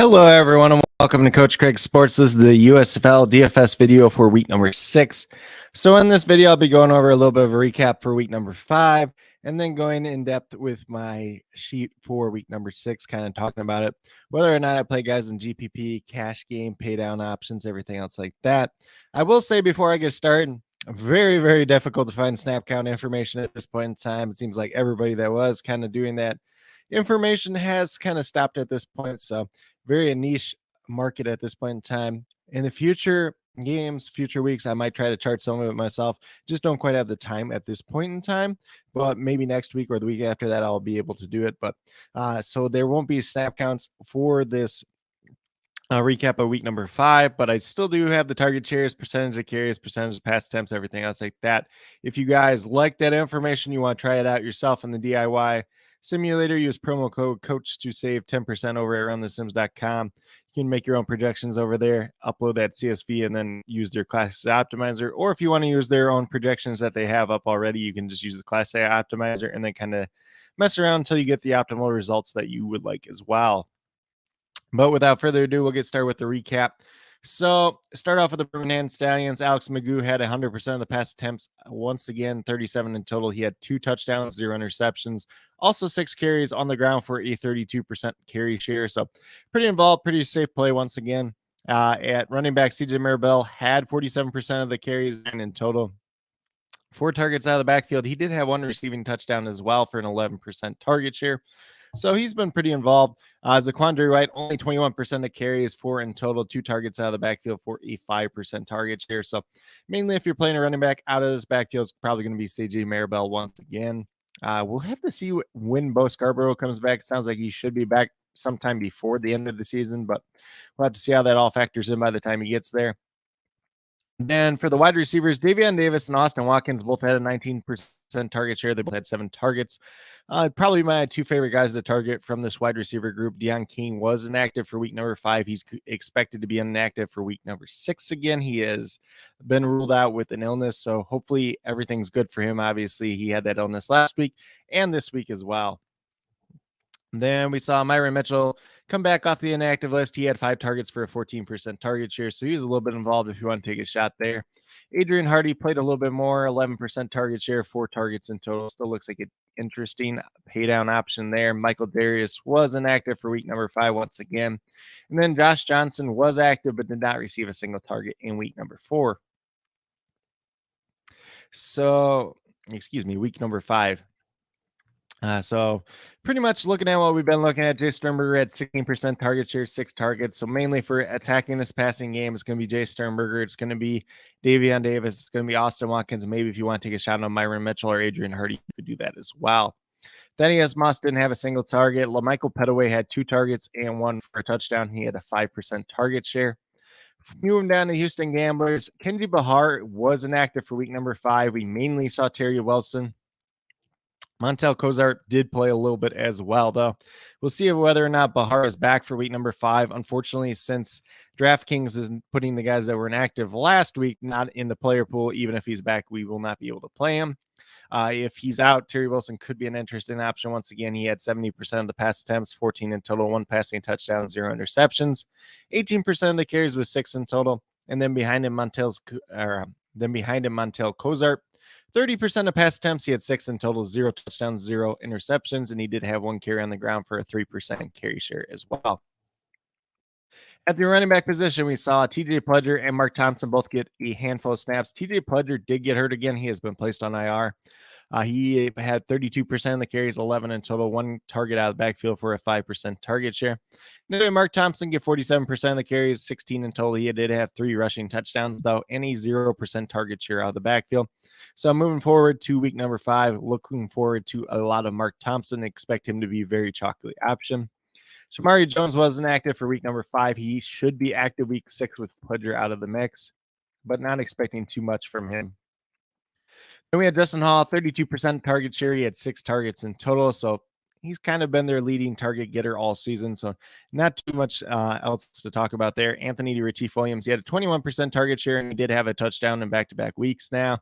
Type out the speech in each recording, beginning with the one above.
Hello, everyone, and welcome to Coach Craig Sports. This is the USFL DFS video for week number 6. So in this video, I'll be going over a little bit of a recap for week number 5, and then going in depth with my sheet for week number 6, kind of talking about it, whether or not I play guys in GPP, cash game, pay down options, everything else like that. I will say before I get started, very, very difficult to find snap count information at this point in time. It seems like everybody that was kind of doing that information has kind of stopped at this point. So very niche market at this point in time. In the future games, future weeks, I might try to chart some of it myself. Just don't quite have the time at this point in time, but maybe next week or the week after that, I'll be able to do it. But so there won't be snap counts for this recap of week number 5, but I still do have the target shares, percentage of carries, percentage of pass attempts, everything else like that. If you guys like that information, you want to try it out yourself in the DIY simulator, use promo code coach to save 10% over at runthesims.com. You can make your own projections over there, upload that CSV, and then use their Class A optimizer. Or if you want to use their own projections that they have up already, you can just use the Class A optimizer and then kind of mess around until you get the optimal results that you would like as well. But without further ado, we'll get started with the recap. So start off with the Birmingham Stallions. Alex Magoo had 100% of the pass attempts. Once again, 37 in total. He had 2 touchdowns, 0 interceptions. Also 6 carries on the ground for a 32% carry share. So pretty involved, pretty safe play once again. At running back, CJ Maribel had 47% of the carries and in total. 4 targets out of the backfield. He did have 1 receiving touchdown as well for an 11% target share. So he's been pretty involved. Zaquandre Wright, only 21% of carries, 4 in total, 2 targets out of the backfield for a 5% target share. So mainly if you're playing a running back out of this backfield, it's probably going to be CJ Maribel once again. We'll have to see when Bo Scarborough comes back. It sounds like he should be back sometime before the end of the season, but we'll have to see how that all factors in by the time he gets there. Then for the wide receivers, Davion Davis and Austin Watkins both had a 19% target share. They both had 7 targets. Probably my 2 favorite guys to target from this wide receiver group. Deion King was inactive for week number 5. He's expected to be inactive for week number 6 again. He has been ruled out with an illness, so hopefully everything's good for him. Obviously, he had that illness last week and this week as well. Then we saw Myron Mitchell come back off the inactive list. He had 5 targets for a 14% target share, so he's a little bit involved if you want to take a shot there. Adrian Hardy played a little bit more, 11% target share, 4 targets in total. Still looks like an interesting pay down option there. Michael Darius was inactive for week number 5 once again. And then Josh Johnson was active but did not receive a single target in week number 4. So, week number 5. So pretty much looking at what we've been looking at, Jay Sternberger had 16% target share, 6 targets. So mainly for attacking this passing game, it's going to be Jay Sternberger. It's going to be Davion Davis. It's going to be Austin Watkins. Maybe if you want to take a shot on Myron Mitchell or Adrian Hardy, you could do that as well. Thaddeus Moss didn't have a single target. LaMichael Petaway had 2 targets and 1 for a touchdown. He had a 5% target share. Moving down to Houston Gamblers, Kenji Bahar was inactive for week number 5. We mainly saw Terry Wilson. Montel Cozart did play a little bit as well, though. We'll see whether or not Bahar is back for week number 5. Unfortunately, since DraftKings is putting the guys that were inactive last week not in the player pool, even if he's back, we will not be able to play him. If he's out, Terry Wilson could be an interesting option. Once again, he had 70% of the pass attempts, 14 in total, 1 passing touchdown, 0 interceptions. 18% of the carries was 6 in total. And then behind him, Montel Cozart. 30% of pass attempts. He had 6 in total, 0 touchdowns, 0 interceptions, and he did have 1 carry on the ground for a 3% carry share as well. At the running back position, we saw TJ Pledger and Mark Thompson both get a handful of snaps. TJ Pledger did get hurt again. He has been placed on IR. He had 32% of the carries, 11 in total, 1 target out of the backfield for a 5% target share. Then Mark Thompson get 47% of the carries, 16 in total. He did have 3 rushing touchdowns, though, and a 0% target share out of the backfield. So moving forward to week number 5, looking forward to a lot of Mark Thompson. Expect him to be a very chalky option. Shamari Jones wasn't active for week number 5. He should be active week 6 with Pledger out of the mix, but not expecting too much from him. Then we had Justin Hall, 32% target share. He had 6 targets in total. So he's kind of been their leading target getter all season. So not too much else to talk about there. Anthony Retief Williams, he had a 21% target share, and he did have a touchdown in back-to-back weeks now.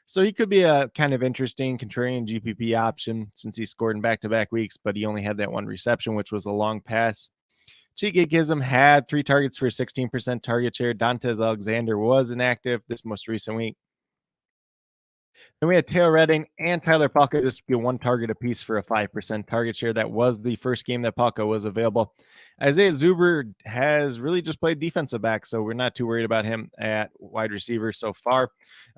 So he could be a kind of interesting contrarian GPP option since he scored in back-to-back weeks, but he only had that 1 reception, which was a long pass. Cheekakism had 3 targets for 16% target share. Dantes Alexander was inactive this most recent week. Then we had Taylor Redding and Tyler Palka just get 1 target apiece for a 5% target share. That was the first game that Palka was available. Isaiah Zuber has really just played defensive back, so we're not too worried about him at wide receiver so far.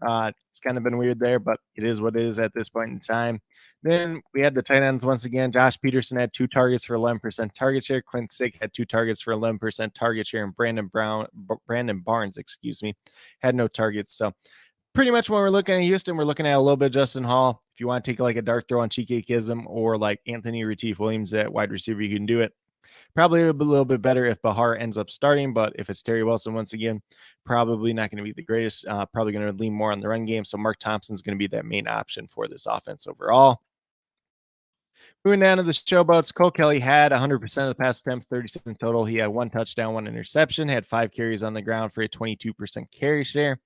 It's kind of been weird there, but it is what it is at this point in time. Then we had the tight ends once again. Josh Peterson had 2 targets for 11% target share. Clint Sick had 2 targets for 11% target share, and Brandon Barnes, had no targets. So pretty much when we're looking at Houston, we're looking at a little bit of Justin Hall. If you want to take like a dart throw on Cheekakism or like Anthony Retief Williams at wide receiver, you can do it. Probably a little bit better if Bahar ends up starting, but if it's Terry Wilson once again, probably not going to be the greatest. Probably going to lean more on the run game. So Mark Thompson's going to be that main option for this offense overall. Moving down to the showboats, Cole Kelly had 100% of the pass attempts, 37 total. He had 1 touchdown, 1 interception, had 5 carries on the ground for a 22% carry share.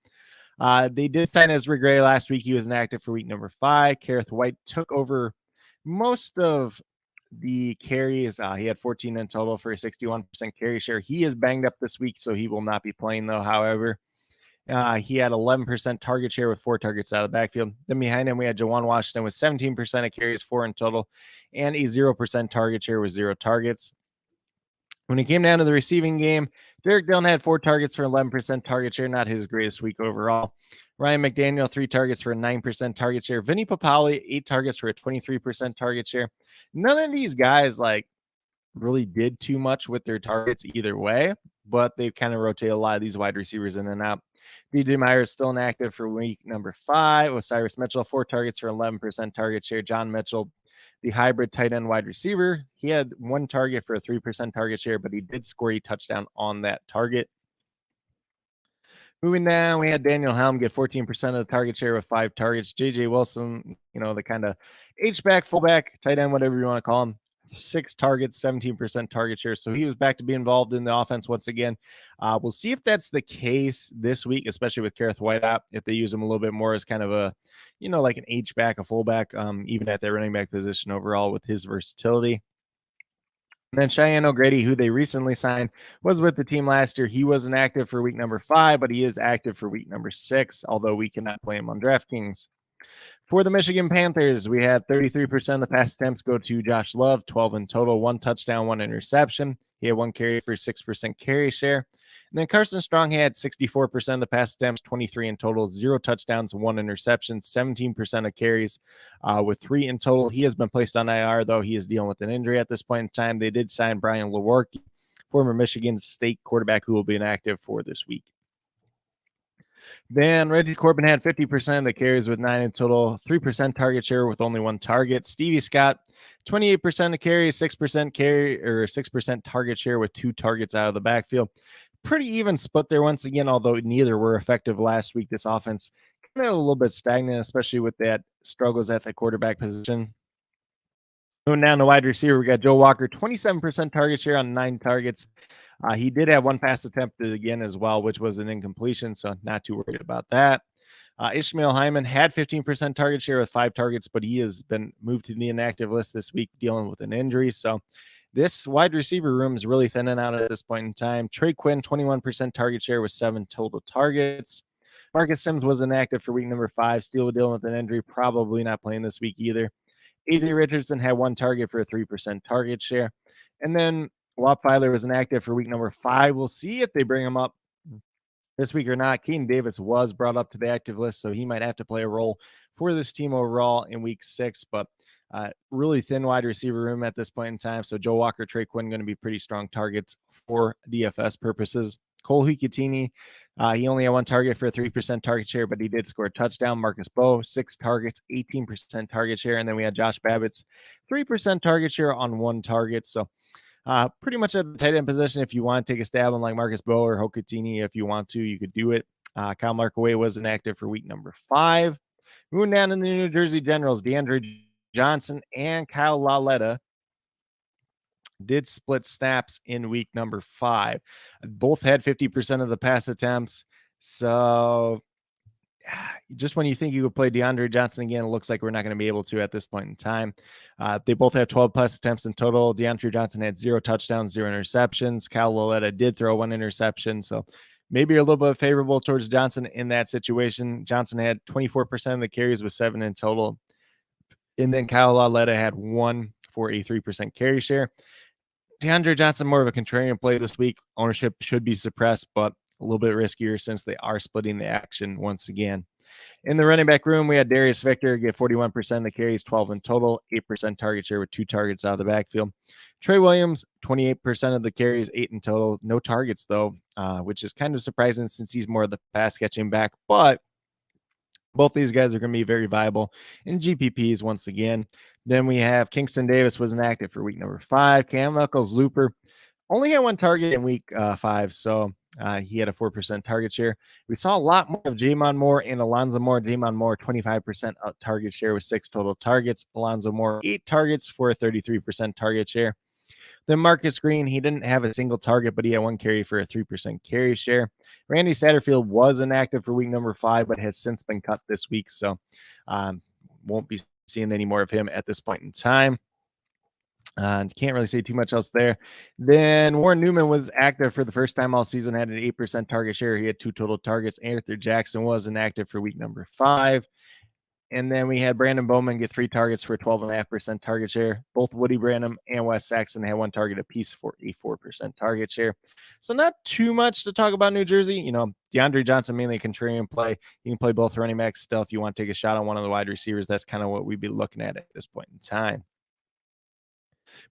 They did sign Ezra Gray last week. He was inactive for week number 5. Kareth White took over most of the carries. He had 14 in total for a 61% carry share. He is banged up this week, so he will not be playing, though. However, he had 11% target share with 4 targets out of the backfield. Then behind him, we had Jawan Washington with 17% of carries, 4 in total, and a 0% target share with 0 targets. When it came down to the receiving game, Derek Dillon had 4 targets for 11% target share, not his greatest week overall. Ryan McDaniel, 3 targets for a 9% target share. Vinny Papali, 8 targets for a 23% target share. None of these guys really did too much with their targets either way, but they've kind of rotated a lot of these wide receivers in and out. DJ Meyer is still inactive for week number 5. Osiris Mitchell, 4 targets for 11% target share. John Mitchell, the hybrid tight end wide receiver, he had 1 target for a 3% target share, but he did score a touchdown on that target. Moving down, we had Daniel Helm get 14% of the target share with 5 targets. JJ Wilson, the kind of H-back, fullback, tight end, whatever you want to call him, 6 targets, 17% target share. So he was back to be involved in the offense once again. We'll see if that's the case this week, especially with Kareth White out, if they use him a little bit more as kind of a, like an H-back, a fullback, even at their running back position overall with his versatility. And then Cheyenne O'Grady, who they recently signed, was with the team last year. He wasn't active for week number 5, but he is active for week number 6, although we cannot play him on DraftKings. For the Michigan Panthers, we had 33% of the pass attempts go to Josh Love, 12 in total, 1 touchdown, 1 interception. He had 1 carry for 6% carry share. And then Carson Strong had 64% of the pass attempts, 23 in total, 0 touchdowns, 1 interception, 17% of carries with 3 in total. He has been placed on IR, though. He is dealing with an injury at this point in time. They did sign Brian Lewerke, former Michigan State quarterback, who will be inactive for this week. Then Reggie Corbin had 50% of the carries with 9 in total, 3% target share with only 1 target. Stevie Scott, 28% of carries, 6% target share with 2 targets out of the backfield. Pretty even split there once again, although neither were effective last week. This offense kind of a little bit stagnant, especially with that struggles at the quarterback position. Moving down to wide receiver, we got Joe Walker, 27% target share on 9 targets. He did have 1 pass attempt again as well, which was an incompletion, so not too worried about that. Ishmael Hyman had 15% target share with 5 targets, but he has been moved to the inactive list this week dealing with an injury. So this wide receiver room is really thinning out at this point in time. Trey Quinn, 21% target share with 7 total targets. Marcus Sims was inactive for week number 5, still dealing with an injury, probably not playing this week either. AJ Richardson had 1 target for a 3% target share. And then Walt Filer was inactive for week number 5. We'll see if they bring him up this week or not. Keaton Davis was brought up to the active list, so he might have to play a role for this team overall in week 6. But really thin wide receiver room at this point in time. So Joe Walker, Trey Quinn going to be pretty strong targets for DFS purposes. Cole Hikutini, he only had 1 target for a 3% target share, but he did score a touchdown. Marcus Bowe, 6 targets, 18% target share. And then we had Josh Babbitt's 3% target share on 1 target. So pretty much at the tight end position, if you want to take a stab on like Marcus Bowe or Hokutini, if you want to, you could do it. Kyle Markaway was inactive for week number 5. Moving down in the New Jersey Generals, DeAndre Johnson and Kyle Lauletta did split snaps in week number 5. Both had 50% of the pass attempts. So just when you think you could play DeAndre Johnson again, it looks like we're not going to be able to at this point in time. They both have 12 plus attempts in total. DeAndre Johnson had 0 touchdowns, 0 interceptions. Kyle Lauletta did throw 1 interception. So maybe a little bit favorable towards Johnson in that situation. Johnson had 24% of the carries with 7 in total. And then Kyle Lauletta had 1 for a 3% carry share. DeAndre Johnson, more of a contrarian play this week. Ownership should be suppressed, but a little bit riskier since they are splitting the action once again. In the running back room, we had Darius Victor get 41% of the carries, 12 in total, 8% target share with 2 targets out of the backfield. Trey Williams, 28% of the carries, 8 in total. No targets, though, which is kind of surprising since he's more of the pass catching back. But both these guys are going to be very viable in GPPs once again. Then we have Kingston Davis was inactive for week number 5. Cam Knuckles-Looper only had 1 target in week 5, so he had a 4% target share. We saw a lot more of Jamon Moore and Alonzo Moore. Jamon Moore, 25% target share with 6 total targets. Alonzo Moore, 8 targets for a 33% target share. Then Marcus Green, he didn't have a single target, but he had 1 carry for a 3% carry share. Randy Satterfield was inactive for week number 5, but has since been cut this week, so won't be seeing any more of him at this point in time. Can't really say too much else there. Then Warren Newman was active for the first time all season, had an 8% target share. He had 2 total targets. Arthur Jackson was inactive for week number 5. And then we had Brandon Bowman get 3 targets for a 12.5% target share. Both Woody Branham and Wes Saxon had 1 target apiece for a 4% target share. So not too much to talk about New Jersey. You know, DeAndre Johnson mainly contrarian play. You can play both running backs still if you want to take a shot on one of the wide receivers. That's kind of what we'd be looking at this point in time.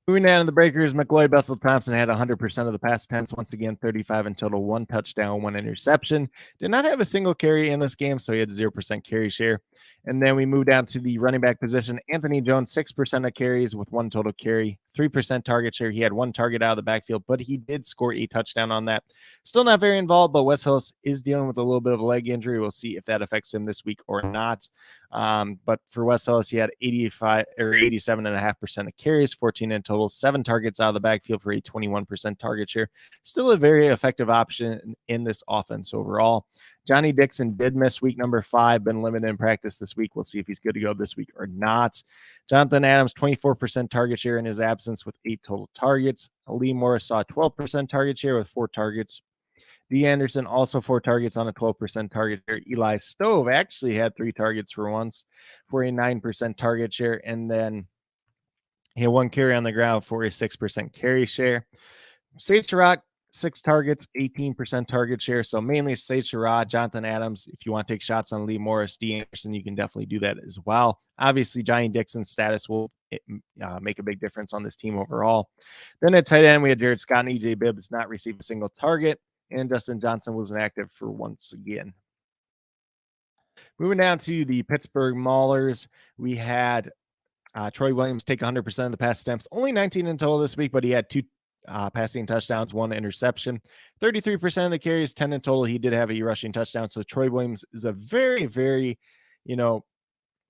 Moving down to the breakers, McLeod Bethel Thompson had 100% of the pass attempts. Once again, 35 in total, 1 touchdown, 1 interception. Did not have a single carry in this game, so he had 0% carry share. And then we move down to the running back position. Anthony Jones, 6% of carries with 1 total carry, 3% target share. He had 1 target out of the backfield, but he did score a touchdown on that. Still not very involved, but Wes Hillis is dealing with a little bit of a leg injury. We'll see if that affects him this week or not. But for Wes Hillis, he had 87.5% of carries, 14 in total, 7 targets out of the backfield for a 21% target share. Still a very effective option in this offense overall. Johnny Dixon did miss week number 5, been limited in practice this week. We'll see if he's good to go this week or not. Jonathan Adams, 24% target share in his absence with 8 total targets. Lee Morris saw a 12% target share with 4 targets. D. Anderson also 4 targets on a 12% target share. Eli Stove actually had 3 targets for once for a 9% target share. And then he had 1 carry on the ground for a 6% carry share. Sage Surratt, 6 targets, 18% target share. So mainly Sage Surratt, Jonathan Adams. If you want to take shots on Lee Morris, D. Anderson, you can definitely do that as well. Obviously, Johnny Dixon's status will make a big difference on this team overall. Then at tight end, we had Jared Scott and EJ Bibbs not receive a single target. And Justin Johnson was inactive for once again. Moving down to the Pittsburgh Maulers, we had Troy Williams take 100% of the pass attempts. Only 19 in total this week, but he had 2 passing touchdowns, 1 interception. 33% of the carries, 10 in total. He did have a rushing touchdown. So Troy Williams is a very, very,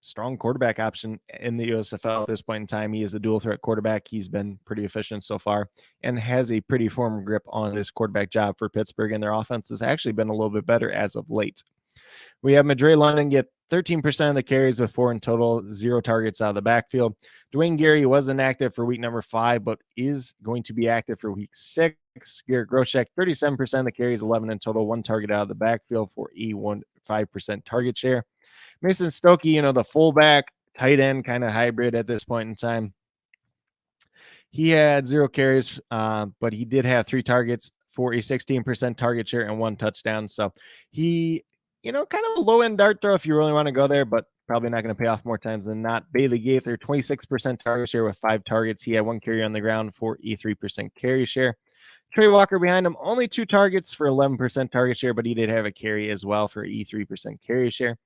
strong quarterback option in the USFL at this point in time. He is a dual threat quarterback. He's been pretty efficient so far and has a pretty firm grip on this quarterback job for Pittsburgh, and their offense has actually been a little bit better as of late. We have Madre London get 13% of the carries with 4 in total, 0 targets out of the backfield. Dwayne Gary was inactive for week number 5, but is going to be active for week 6. Garrett Groshek, 37% of the carries, 11 in total, 1 target out of the backfield for a 5% target share. Mason Stokey, the fullback, tight end kind of hybrid at this point in time. He had 0 carries, but he did have 3 targets for a 16% target share and 1 touchdown. So he, kind of a low-end dart throw if you really want to go there, but probably not going to pay off more times than not. Bailey Gaither, 26% target share with 5 targets. He had 1 carry on the ground for a 3% carry share. Trey Walker behind him, only 2 targets for 11% target share, but he did have a carry as well for a 3% carry share.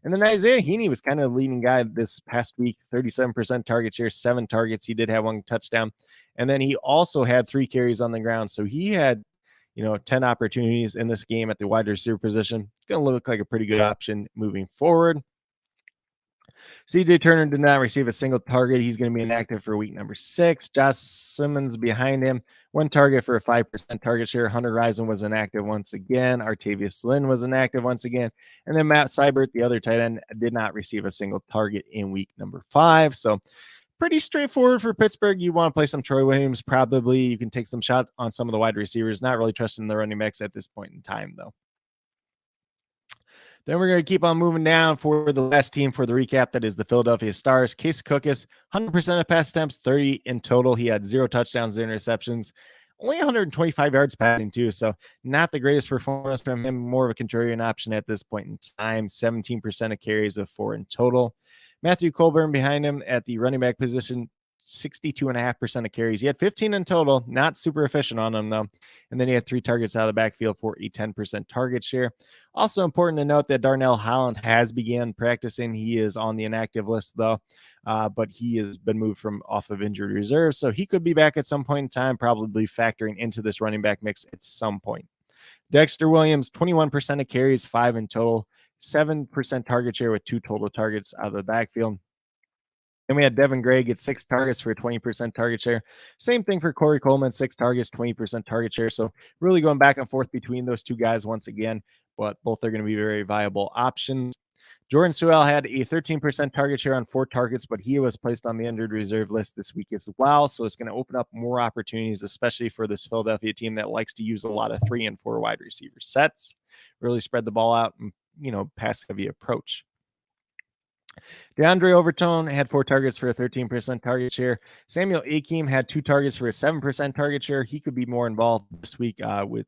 And then Isaiah Heaney was kind of the leading guy this past week, 37% target share, 7 targets. He did have 1 touchdown. And then he also had 3 carries on the ground. So he had, 10 opportunities in this game at the wide receiver position. Going to look like a pretty good option moving forward. CJ Turner did not receive a single target. He's going to be inactive for week number 6. Josh Simmons behind him, 1 target for a 5% target share. Hunter Rison was inactive once again. Artavius Lynn was inactive once again. And then Matt Seibert, the other tight end, did not receive a single target in week number 5. So pretty straightforward for Pittsburgh. You want to play some Troy Williams, probably. You can take some shots on some of the wide receivers. Not really trusting the running backs at this point in time, though. Then we're going to keep on moving down for the last team for the recap. That is the Philadelphia Stars. Case Cookus, 100% of pass attempts, 30 in total. He had 0 touchdowns, 0 interceptions, only 125 yards passing too. So not the greatest performance from him. More of a contrarian option at this point in time. 17% of carries with 4 in total. Matthew Colburn behind him at the running back position. 62.5% of carries. He had 15 in total, not super efficient on them though. And then he had 3 targets out of the backfield for a 10% target share. Also important to note that Darnell Holland has began practicing. He is on the inactive list though, but he has been moved from off of injured reserve. So he could be back at some point in time, probably factoring into this running back mix at some point. Dexter Williams, 21% of carries, 5 in total, 7% target share with 2 total targets out of the backfield. And we had Devin Gray get 6 targets for a 20% target share. Same thing for Corey Coleman, 6 targets, 20% target share. So really going back and forth between those two guys once again, but both are going to be very viable options. Jordan Sewell had a 13% target share on 4 targets, but he was placed on the injured reserve list this week as well. So it's going to open up more opportunities, especially for this Philadelphia team that likes to use a lot of 3 and 4 wide receiver sets, really spread the ball out and, pass heavy approach. DeAndre Overton had 4 targets for a 13% target share. Samuel Akeem had 2 targets for a 7% target share. He could be more involved this week with,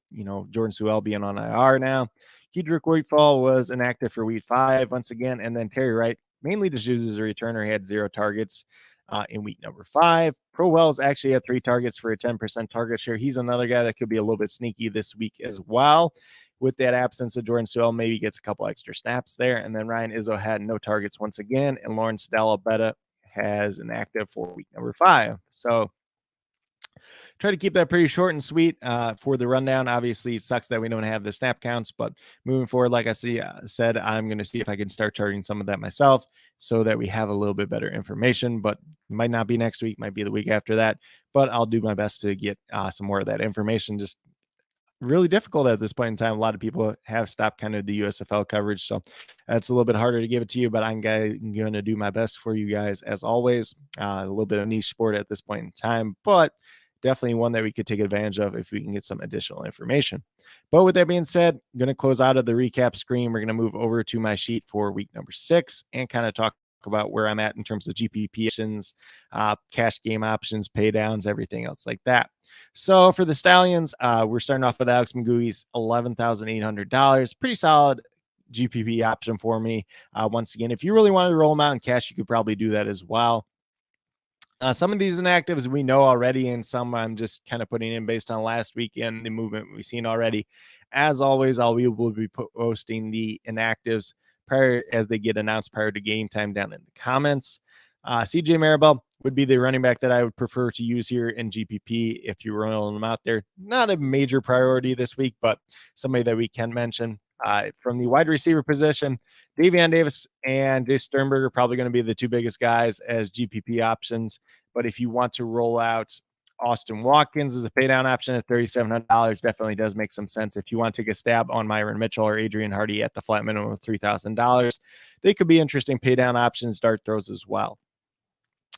Jordan Sewell being on IR now. Kedrick Whitefall was inactive for week 5 once again. And then Terry Wright, mainly just uses a returner, had 0 targets in week number 5. Pro Wells actually had 3 targets for a 10% target share. He's another guy that could be a little bit sneaky this week as well. With that absence of Jordan Sewell, maybe gets a couple extra snaps there. And then Ryan Izzo had no targets once again. And Lawrence Dalabetta has an active for week number 5. So try to keep that pretty short and sweet for the rundown. Obviously, it sucks that we don't have the snap counts, but moving forward, like I said, I'm going to see if I can start charting some of that myself so that we have a little bit better information, but might not be next week, might be the week after that, but I'll do my best to get some more of that information. Just really difficult at this point in time. A lot of people have stopped kind of the USFL coverage, so it's a little bit harder to give it to you, but I'm going to do my best for you guys as always. A little bit of niche sport at this point in time, but definitely one that we could take advantage of if we can get some additional information. But with that being said, I'm going to close out of the recap screen. We're going to move over to my sheet for week number 6 and kind of talk about where I'm at in terms of GPP options, cash game options, pay downs, everything else like that. So for the Stallions, we're starting off with Alex McGooey's $11,800. Pretty solid GPP option for me. Once again, if you really wanted to roll them out in cash, you could probably do that as well. Some of these inactives we know already, and some I'm just kind of putting in based on last week and the movement we've seen already. As always, we will be posting the inactives prior as they get announced prior to game time down in the comments. CJ Maribel would be the running back that I would prefer to use here in GPP if you were rolling them out there. Not a major priority this week, but somebody that we can mention. From the wide receiver position, Davion Davis and Jay Sternberger are probably going to be the 2 biggest guys as GPP options. But if you want to roll out Austin Watkins as a pay down option at $3,700, definitely does make some sense. If you want to take a stab on Myron Mitchell or Adrian Hardy at the flat minimum of $3,000, they could be interesting pay down options, dart throws as well.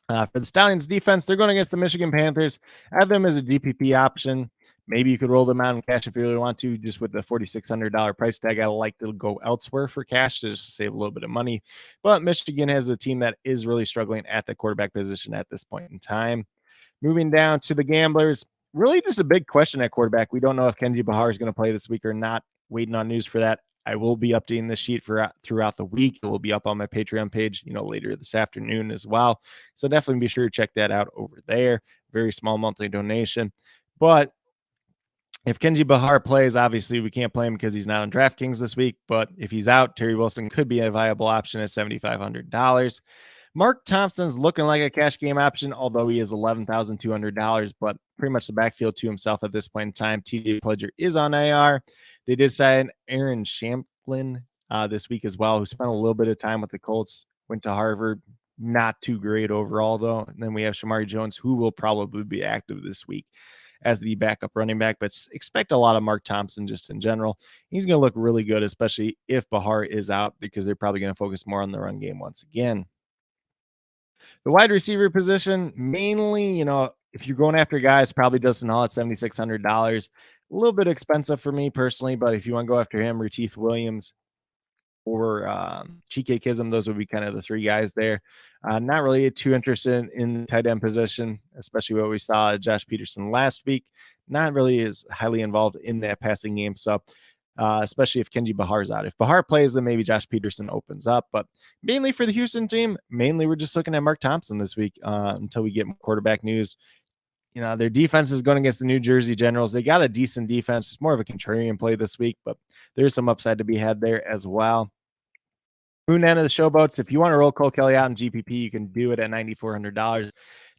For the Stallions defense, they're going against the Michigan Panthers. I have them as a GPP option. Maybe you could roll them out in cash if you really want to, just with the $4,600 price tag. I like to go elsewhere for cash to just save a little bit of money. But Michigan has a team that is really struggling at the quarterback position at this point in time. Moving down to the Gamblers, really just a big question at quarterback. We don't know if Kenji Bahar is going to play this week or not. Waiting on news for that. I will be updating this sheet throughout the week. It will be up on my Patreon page, later this afternoon as well. So definitely be sure to check that out over there. Very small monthly donation. But if Kenji Bahar plays, obviously we can't play him because he's not on DraftKings this week. But if he's out, Terry Wilson could be a viable option at $7,500. Mark Thompson's looking like a cash game option, although he is $11,200, but pretty much the backfield to himself at this point in time. TJ Pledger is on IR. They did sign Aaron Shamplin this week as well, who spent a little bit of time with the Colts went to Harvard. Not too great overall, though. And then we have Shamari Jones, who will probably be active this week as the backup running back, but expect a lot of Mark Thompson just in general. He's going to look really good, especially if Bahar is out, because they're probably going to focus more on the run game once again. The wide receiver position, mainly, if you're going after guys, probably Dustin Hall at $7,600. A little bit expensive for me personally, but if you want to go after him, Retief Williams or Chike Kism, those would be kind of the three guys there. Not really too interested in the tight end position, especially what we saw Josh Peterson last week. Not really as highly involved in that passing game. So especially if Kenji Bahar's out. If Bahar plays, then maybe Josh Peterson opens up. But mainly for the Houston team, we're just looking at Mark Thompson this week until we get quarterback news. Their defense is going against the New Jersey Generals. They got a decent defense. It's more of a contrarian play this week, but there's some upside to be had there as well. Moon end of the showboats. If you want to roll Cole Kelly out in GPP, you can do it at $9,400.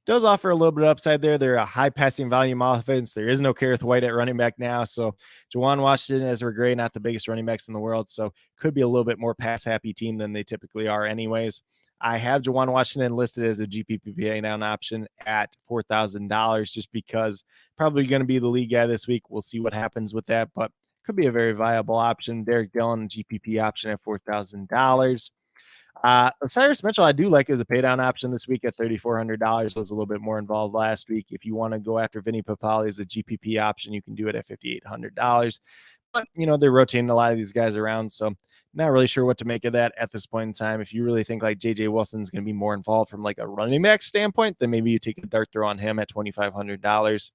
Does offer a little bit of upside there. They're a high passing volume offense. There is no Kareth White at running back now. So Juwan Washington and Ezra Gray, not the biggest running backs in the world. So could be a little bit more pass happy team than they typically are anyways. I have Juwan Washington listed as a GPP pay down option at $4,000 just because probably going to be the lead guy this week. We'll see what happens with that, but could be a very viable option. Derek Dillon, GPP option at $4,000. Cyrus Mitchell, I do like as a pay down option this week at $3,400. Was a little bit more involved last week. If you want to go after Vinny Papali as a GPP option, you can do it at $5,800. But, they're rotating a lot of these guys around. So not really sure what to make of that at this point in time. If you really think like JJ Wilson's going to be more involved from like a running back standpoint, then maybe you take a dart throw on him at $2,500.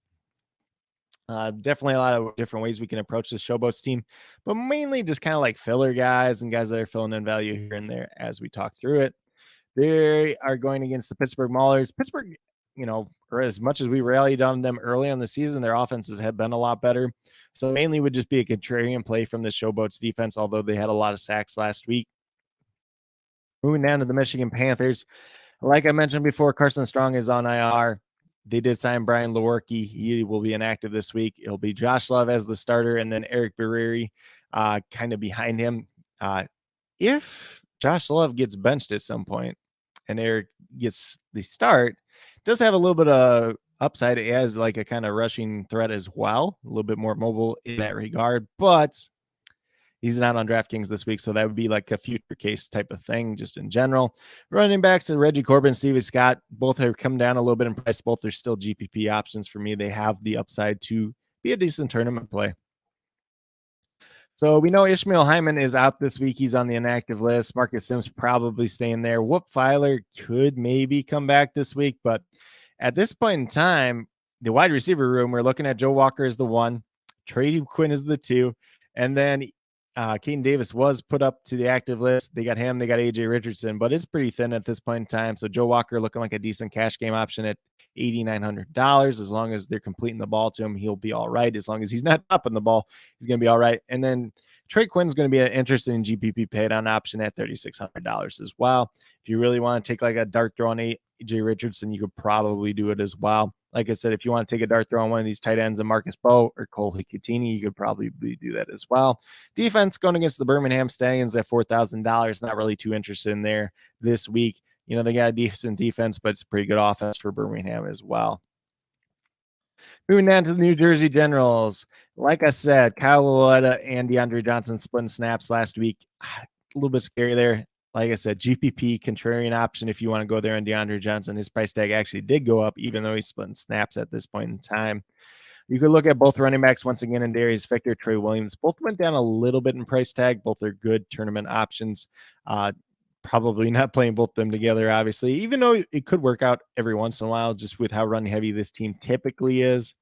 Definitely a lot of different ways we can approach the Showboats team, but mainly just kind of like filler guys and guys that are filling in value here and there as we talk through it. They are going against the Pittsburgh Maulers. Pittsburgh, or as much as we rallied on them early on the season, their offenses have been a lot better. So mainly would just be a contrarian play from the Showboats defense, although they had a lot of sacks last week. Moving down to the Michigan Panthers. Like I mentioned before, Carson Strong is on IR. They did sign Brian Lewerke. He will be inactive this week. It'll be Josh Love as the starter, and then Eric Barreri kind of behind him. If Josh Love gets benched at some point and Eric gets the start, does have a little bit of upside as like a kind of rushing threat as well, a little bit more mobile in that regard, but he's not on DraftKings this week, so that would be like a future case type of thing just in general. Running backs, Reggie Corbin, Stevie Scott, both have come down a little bit in price. Both are still GPP options for me. They have the upside to be a decent tournament play. So we know Ishmael Hyman is out this week. He's on the inactive list. Marcus Sims probably staying there. Whoop Filer could maybe come back this week, but at this point in time, the wide receiver room, we're looking at Joe Walker as the 1, Trey Quinn is the 2, and then Caden Davis was put up to the active list. They got him. They got AJ Richardson, but it's pretty thin at this point in time. So Joe Walker looking like a decent cash game option at $8,900. As long as they're completing the ball to him, he'll be all right. As long as he's not up in the ball, he's going to be all right. And then Trey Quinn's going to be an interesting GPP pay down option at $3,600 as well. If you really want to take like a dart throw on AJ Richardson, you could probably do it as well. Like I said, if you want to take a dart throw on one of these tight ends, Marcus Bowe or Cole Hikutini, you could probably do that as well. Defense going against the Birmingham Stallions at $4,000. Not really too interested in there this week. They got a decent defense, but it's a pretty good offense for Birmingham as well. Moving down to the New Jersey Generals. Like I said, Kyle Lauletta and DeAndre Johnson splitting snaps last week. A little bit scary there. Like I said, GPP contrarian option if you want to go there on DeAndre Johnson. His price tag actually did go up, even though he's splitting snaps at this point in time. You could look at both running backs once again in Darius Victor, Trey Williams. Both went down a little bit in price tag. Both are good tournament options. Probably not playing both of them together, obviously, even though it could work out every once in a while just with how run heavy this team typically is.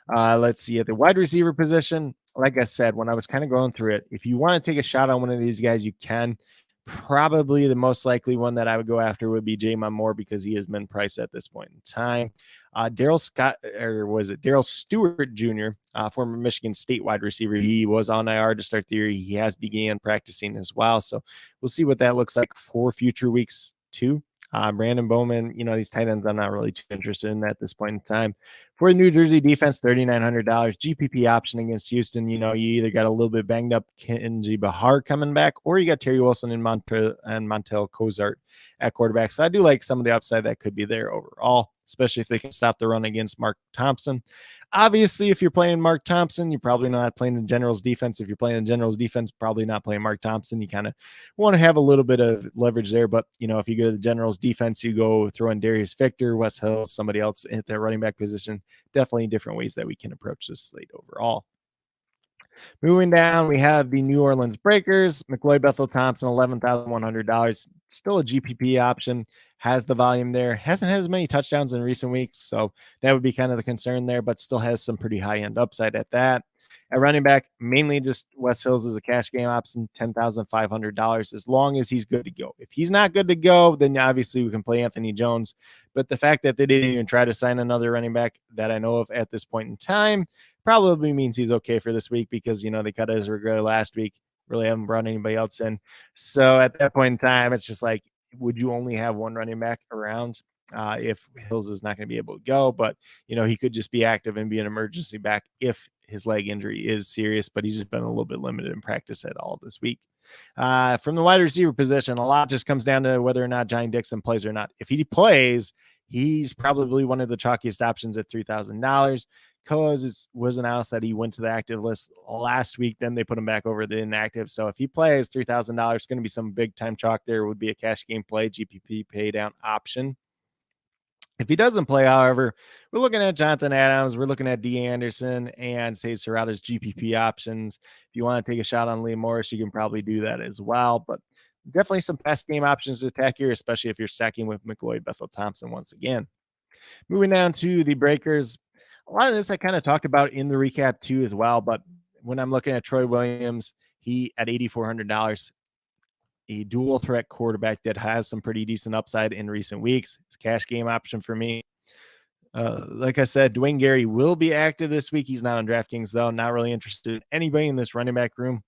Let's see at the wide receiver position. Like I said, when I was kind of going through it, if you want to take a shot on one of these guys, you can. Probably the most likely one that I would go after would be Jamon Moore because he has been priced at this point in time. Daryl Stewart Jr., former Michigan State wide receiver. He was on IR to start the year. He has began practicing as well. So we'll see what that looks like for future weeks too. Brandon Bowman, these tight ends I'm not really too interested in at this point in time. For the New Jersey defense, $3,900 GPP option against Houston. You either got a little bit banged up Kenji Bahar coming back, or you got Terry Wilson and Montel Cozart at quarterback. So I do like some of the upside that could be there overall, especially if they can stop the run against Mark Thompson. Obviously, if you're playing Mark Thompson, you're probably not playing the Generals defense. If you're playing the Generals defense, probably not playing Mark Thompson. You kind of want to have a little bit of leverage there. But, if you go to the Generals defense, you go throw in Darius Victor, Wes Hill, somebody else at that running back position. Definitely different ways that we can approach this slate overall. Moving down, we have the New Orleans Breakers. McLeod Bethel Thompson, $11,100. Still a GPP option. Has the volume there. Hasn't had as many touchdowns in recent weeks, so that would be kind of the concern there, but still has some pretty high-end upside at that. At running back, mainly just Wes Hills is a cash game option, $10,500, as long as he's good to go. If he's not good to go, then obviously we can play Anthony Jones. But the fact that they didn't even try to sign another running back that I know of at this point in time probably means he's okay for this week because, they cut Ezra last week. Really haven't brought anybody else in. So at that point in time, it's just like, would you only have one running back around if Hills is not going to be able to go? But, he could just be active and be an emergency back if his leg injury is serious, but he's just been a little bit limited in practice at all this week. From the wide receiver position, a lot just comes down to whether or not Johnny Dixon plays or not. If he plays, he's probably one of the chalkiest options at $3,000 because it was announced that he went to the active list last week. Then they put him back over the inactive. So if he plays, $3,000, it's going to be some big time chalk there. It would be a cash game play, GPP pay down option. If he doesn't play, however, we're looking at Jonathan Adams, we're looking at D. Anderson, and Sage Serrata's GPP options. If you want to take a shot on Lee Morris, you can probably do that as well. But definitely some pass game options to attack here, especially if you're stacking with McLeod Bethel Thompson once again. Moving down to the Breakers. A lot of this I kind of talked about in the recap too as well. But when I'm looking at Troy Williams, he at $8,400. A dual threat quarterback that has some pretty decent upside in recent weeks. It's a cash game option for me. Like I said, Dwayne Gary will be active this week. He's not on DraftKings, though. Not really interested in anybody in this running back room,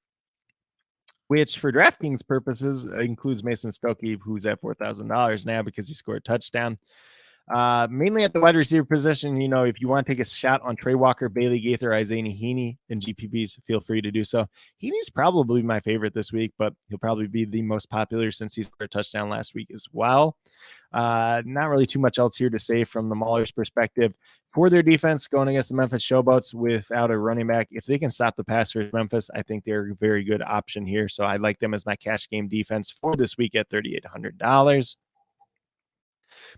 which for DraftKings purposes includes Mason Stokey, who's at $4,000 now because he scored a touchdown. Mainly at the wide receiver position, if you want to take a shot on Trey Walker, Bailey Gaither, Isaiah Heaney, and GPPs, feel free to do so. Heaney's probably my favorite this week, but he'll probably be the most popular since he scored a touchdown last week as well. Not really too much else here to say from the Maulers' perspective. For their defense, going against the Memphis Showboats without a running back, if they can stop the pass for Memphis, I think they're a very good option here. So I like them as my cash game defense for this week at $3,800.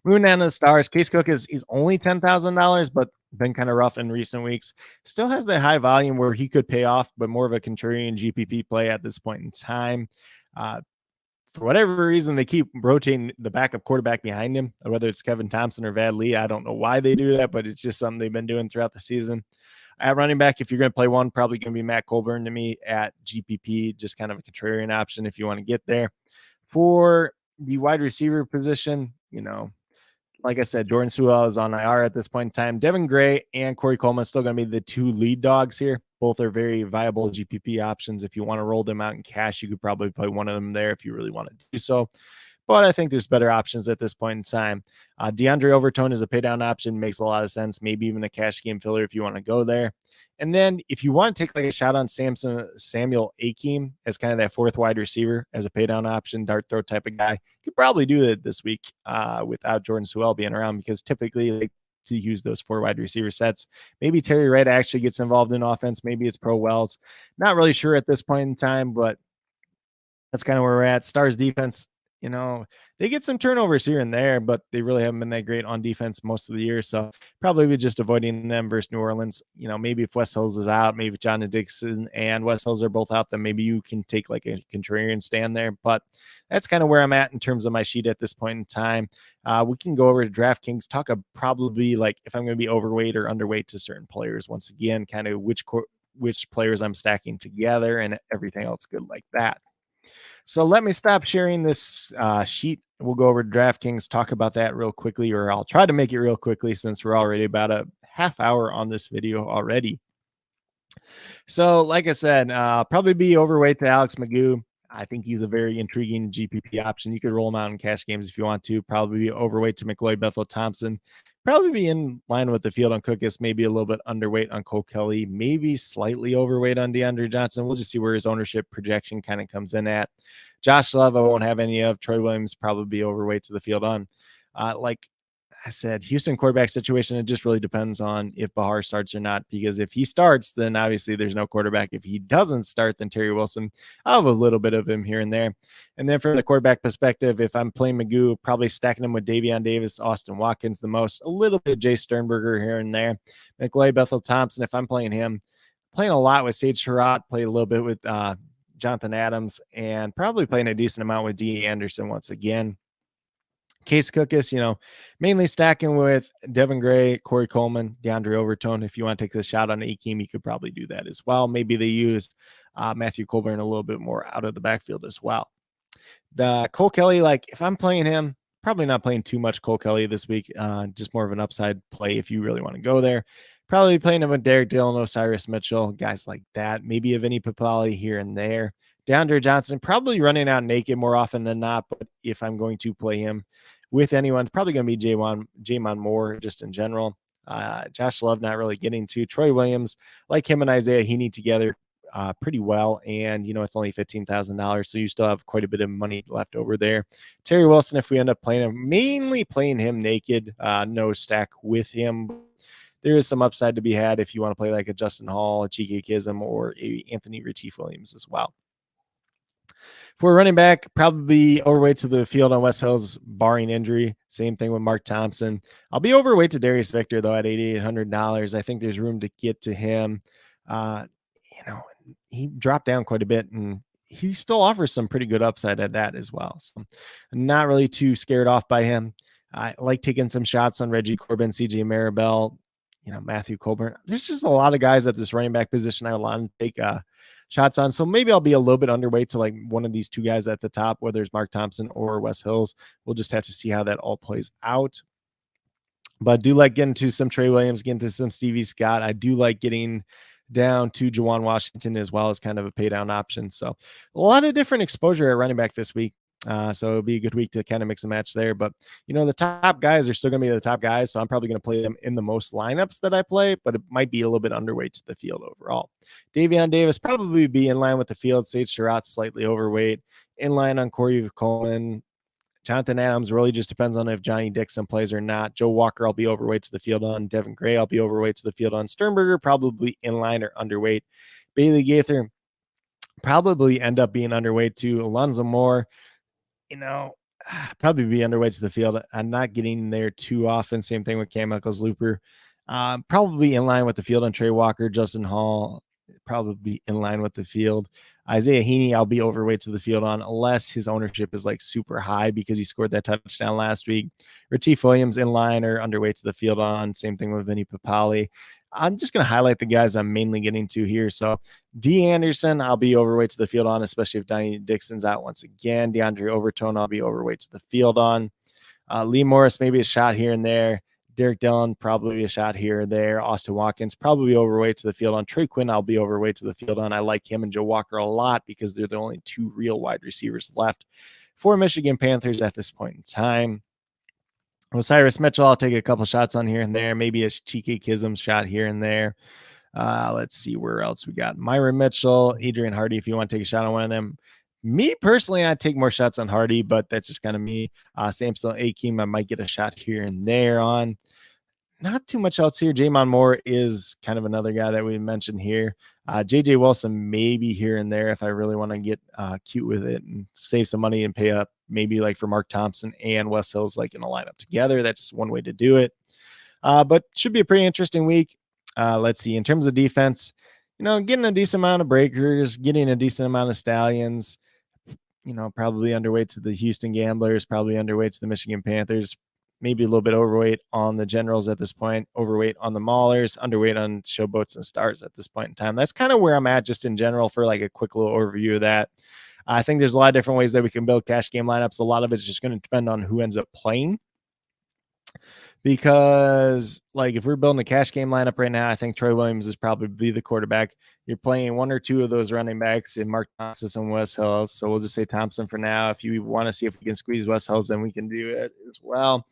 Moving down to the Stars, Case Cook is only $10,000, but been kind of rough in recent weeks. Still has that high volume where he could pay off, but more of a contrarian GPP play at this point in time. For whatever reason, they keep rotating the backup quarterback behind him, whether it's Kevin Thompson or Vad Lee. I don't know why they do that, but it's just something they've been doing throughout the season. At running back, if you're going to play one, probably going to be Matt Colburn to me at GPP, just kind of a contrarian option if you want to get there. For the wide receiver position, like I said, Jordan Sewell is on IR at this point in time. Devin Gray and Corey Coleman still going to be the two lead dogs here. Both are very viable GPP options. If you want to roll them out in cash, you could probably play one of them there if you really want to do so. But I think there's better options at this point in time. DeAndre Overton is a pay down option. Makes a lot of sense. Maybe even a cash game filler if you want to go there. And then if you want to take like a shot on Samuel Akeem as kind of that fourth wide receiver as a pay down option, dart throw type of guy, you could probably do it this week without Jordan Sewell being around because typically they to use those four wide receiver sets. Maybe Terry Wright actually gets involved in offense. Maybe it's Pro Wells. Not really sure at this point in time, but that's kind of where we're at. Stars defense, they get some turnovers here and there, but they really haven't been that great on defense most of the year. So probably we're just avoiding them versus New Orleans. Maybe if Wes Hills is out, maybe if John Dixon and Wes Hills are both out, then maybe you can take like a contrarian stand there. But that's kind of where I'm at in terms of my sheet at this point in time. We can go over to DraftKings, talk probably like if I'm going to be overweight or underweight to certain players. Once again, kind of which players I'm stacking together and everything else good like that. So let me stop sharing this sheet. We'll go over to DraftKings, talk about that real quickly, or I'll try to make it real quickly since we're already about a half hour on this video already. So like I said, probably be overweight to Alex Magoo. I think he's a very intriguing GPP option. You could roll him out in cash games if you want to. Probably be overweight to McLeod Bethel Thompson. Probably be in line with the field on Cookus. Maybe a little bit underweight on Cole Kelly. Maybe slightly overweight on DeAndre Johnson. We'll just see where his ownership projection kind of comes in at. Josh Love, I won't have any of. Troy Williams probably be overweight to the field on. Like I said, Houston quarterback situation, it just really depends on if Bahar starts or not, because if he starts, then obviously there's no quarterback. If he doesn't start, then Terry Wilson, I'll have a little bit of him here and there. And then from the quarterback perspective, if I'm playing Magoo, probably stacking him with Davion Davis, Austin Watkins the most, a little bit of Jay Sternberger here and there. McLeod Bethel Thompson, if I'm playing him, playing a lot with Sage Surratt, play a little bit with Jonathan Adams, and probably playing a decent amount with D. Anderson once again. Case Cookus, mainly stacking with Devin Gray, Corey Coleman, DeAndre Overton. If you want to take the shot on Akeem, you could probably do that as well. Maybe they use Matthew Colburn a little bit more out of the backfield as well. The Cole Kelly, if I'm playing him, probably not playing too much Cole Kelly this week. Just more of an upside play if you really want to go there. Probably playing him with Derek Dillon, Osiris Mitchell, guys like that. Maybe a Vinny Papali here and there. DeAndre Johnson, probably running out naked more often than not. But if I'm going to play him with anyone, it's probably going to be Jamon Moore just in general. Josh Love not really getting to. Troy Williams, like him and Isaiah Heaney together pretty well. And, it's only $15,000. So you still have quite a bit of money left over there. Terry Wilson, if we end up playing him, mainly playing him naked, no stack with him. There is some upside to be had if you want to play like a Justin Hall, a Cheeky Kism, or a Anthony Retief Williams as well. For running back, probably overweight to the field on West Hills, barring injury. Same thing with Mark Thompson. I'll be overweight to Darius Victor, though, at $8,800. I think there's room to get to him. He dropped down quite a bit, and he still offers some pretty good upside at that as well. So I'm not really too scared off by him. I like taking some shots on Reggie Corbin, CJ Maribel, Matthew Colburn. There's just a lot of guys at this running back position I want to take shots on. So maybe I'll be a little bit underweight to one of these two guys at the top, whether it's Mark Thompson or Wes Hills. We'll just have to see how that all plays out. But I do like getting to some Trey Williams, getting to some Stevie Scott. I do like getting down to Juwan Washington as well as kind of a pay down option. So a lot of different exposure at running back this week. So it'll be a good week to kind of mix and match there. But, the top guys are still going to be the top guys. So I'm probably going to play them in the most lineups that I play, but it might be a little bit underweight to the field overall. Davion Davis probably be in line with the field. Sage Surratt slightly overweight. In line on Corey Coleman. Jonathan Adams really just depends on if Johnny Dixon plays or not. Joe Walker, I'll be overweight to the field on. Devin Gray, I'll be overweight to the field on. Sternberger, probably in line or underweight. Bailey Gaither, probably end up being underweight to. Alonzo Moore, probably be underweight to the field. I'm not getting there too often. Same thing with Cam Eccles-Looper. Probably in line with the field on Trey Walker. Justin Hall, probably in line with the field. Isaiah Heaney, I'll be overweight to the field on, unless his ownership is super high because he scored that touchdown last week. Retief Williams in line or underweight to the field on. Same thing with Vinny Papali. I'm just going to highlight the guys I'm mainly getting to here. So D. Anderson, I'll be overweight to the field on, especially if Donnie Dixon's out once again. DeAndre Overton, I'll be overweight to the field on. Lee Morris, maybe a shot here and there. Derek Dillon, probably a shot here or there. Austin Watkins, probably overweight to the field on. Trey Quinn, I'll be overweight to the field on. I like him and Joe Walker a lot because they're the only two real wide receivers left for Michigan Panthers at this point in time. Osiris Mitchell, I'll take a couple shots on here and there. Maybe a Cheeky Kism shot here and there. Let's see where else we got. Myron Mitchell, Adrian Hardy, if you want to take a shot on one of them. Me personally, I'd take more shots on Hardy, but that's just kind of me. Samson Akeem, I might get a shot here and there on. Not too much else here. Jamon Moore is kind of another guy that we mentioned here. JJ Wilson, maybe here and there if I really want to get cute with it and save some money and pay up, maybe for Mark Thompson and Wes Hills in a lineup together. That's one way to do it. But should be a pretty interesting week. Let's see. In terms of defense, getting a decent amount of breakers, getting a decent amount of stallions, probably underweight to the Houston Gamblers, probably underweight to the Michigan Panthers, maybe a little bit overweight on the Generals at this point, overweight on the Maulers, underweight on Showboats and Stars at this point in time. That's kind of where I'm at just in general for a quick little overview of that. I think there's a lot of different ways that we can build cash game lineups. A lot of it's just going to depend on who ends up playing. because like if we're building a cash game lineup right now, I think Troy Williams is probably be the quarterback. You're playing one or two of those running backs in Mark Thompson and Wes Hills. So we'll just say Thompson for now. If you want to see if we can squeeze Wes Hills, then we can do it as well.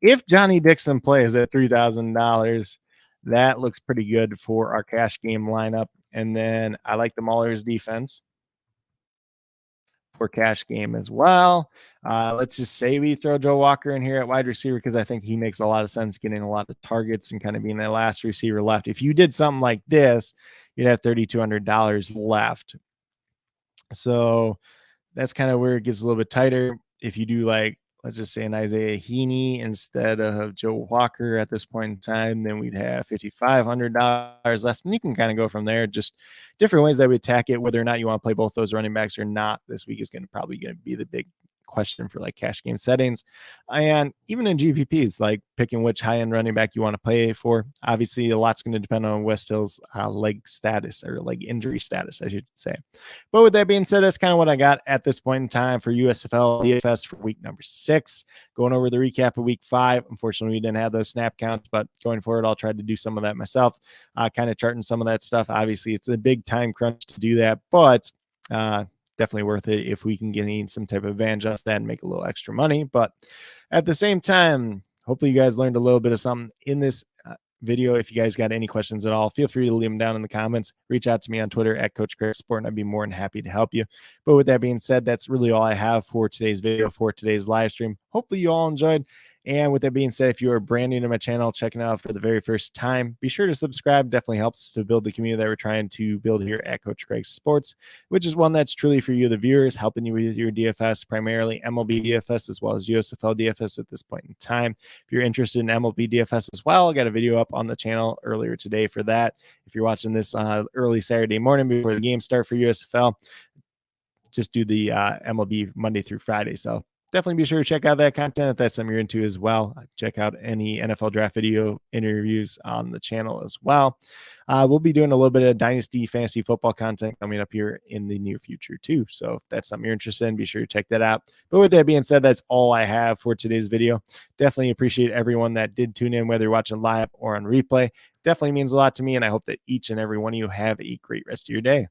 If Johnny Dixon plays at $3,000, that looks pretty good for our cash game lineup. And then I like the Maulers defense for cash game as well. Let's just say we throw Joe Walker in here at wide receiver because I think he makes a lot of sense getting a lot of targets and kind of being that last receiver left. If you did something like this, you'd have $3,200 left. So that's kind of where it gets a little bit tighter. If you do like, let's just say an Isaiah Heaney instead of Joe Walker at this point in time, then we'd have $5,500 left. And you can kind of go from there. Just different ways that we attack it, whether or not you want to play both those running backs or not this week is probably going to be the big question for like cash game settings. And even in GPPs, like picking which high-end running back you want to play for. Obviously, a lot's going to depend on West Hill's leg status or leg injury status, I should say. But with that being said, that's kind of what I got at this point in time for USFL DFS for week number 6. Going over the recap of week 5. Unfortunately, we didn't have those snap counts, but going forward, I'll try to do some of that myself, kind of charting some of that stuff. Obviously, it's a big time crunch to do that, but definitely worth it if we can gain some type of advantage off that and make a little extra money. But at the same time, hopefully you guys learned a little bit of something in this video. If you guys got any questions at all, feel free to leave them down in the comments. Reach out to me on Twitter at Coach Craig Sport, and I'd be more than happy to help you. But with that being said, that's really all I have for today's video, for today's live stream. Hopefully you all enjoyed. And with that being said, if you are brand new to my channel, checking out for the very first time, be sure to subscribe. Definitely helps to build the community that we're trying to build here at Coach Craig Sports, which is one that's truly for you, the viewers, helping you with your DFS, primarily MLB DFS as well as USFL DFS at this point in time. If you're interested in MLB DFS as well, I got a video up on the channel earlier today for that. If you're watching this early Saturday morning before the game start for USFL, just do the MLB Monday through Friday. So definitely be sure to check out that content if that's something you're into as well. Check out any NFL draft video interviews on the channel as well. We'll be doing a little bit of Dynasty Fantasy Football content coming up here in the near future too. So if that's something you're interested in, be sure to check that out. But with that being said, that's all I have for today's video. Definitely appreciate everyone that did tune in, whether you're watching live or on replay. Definitely means a lot to me, and I hope that each and every one of you have a great rest of your day.